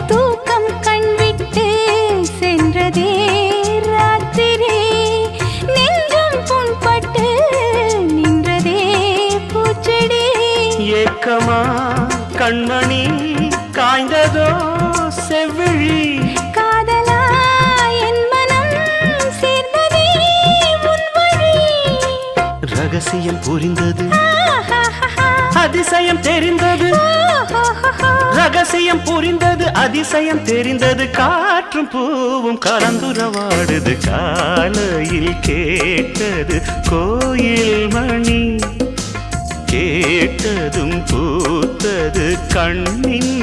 தூக்கம் கண்விட்டு சென்றதே ராத்திரி நெஞ்சம் புண்பட்டு நின்றதே பூச்செடி ஏக்கமா கண்மணி காய்ந்ததோ செவ்விழி காதலா என் மனம் சேர்ந்ததே உன் வழி ரகசியம் புரிந்தது ஆஹாஹா. அதிசயம் தெரிந்தது ஓஹோஹோஹோ. ரகசியம் புரிந்தது அதிசயம் தெரிந்தது காற்றும் பூவும் கலந்துரவாடுது காலையில் கேட்டது கோயில் மணி கேட்டதும் பூத்தது கண்ணின்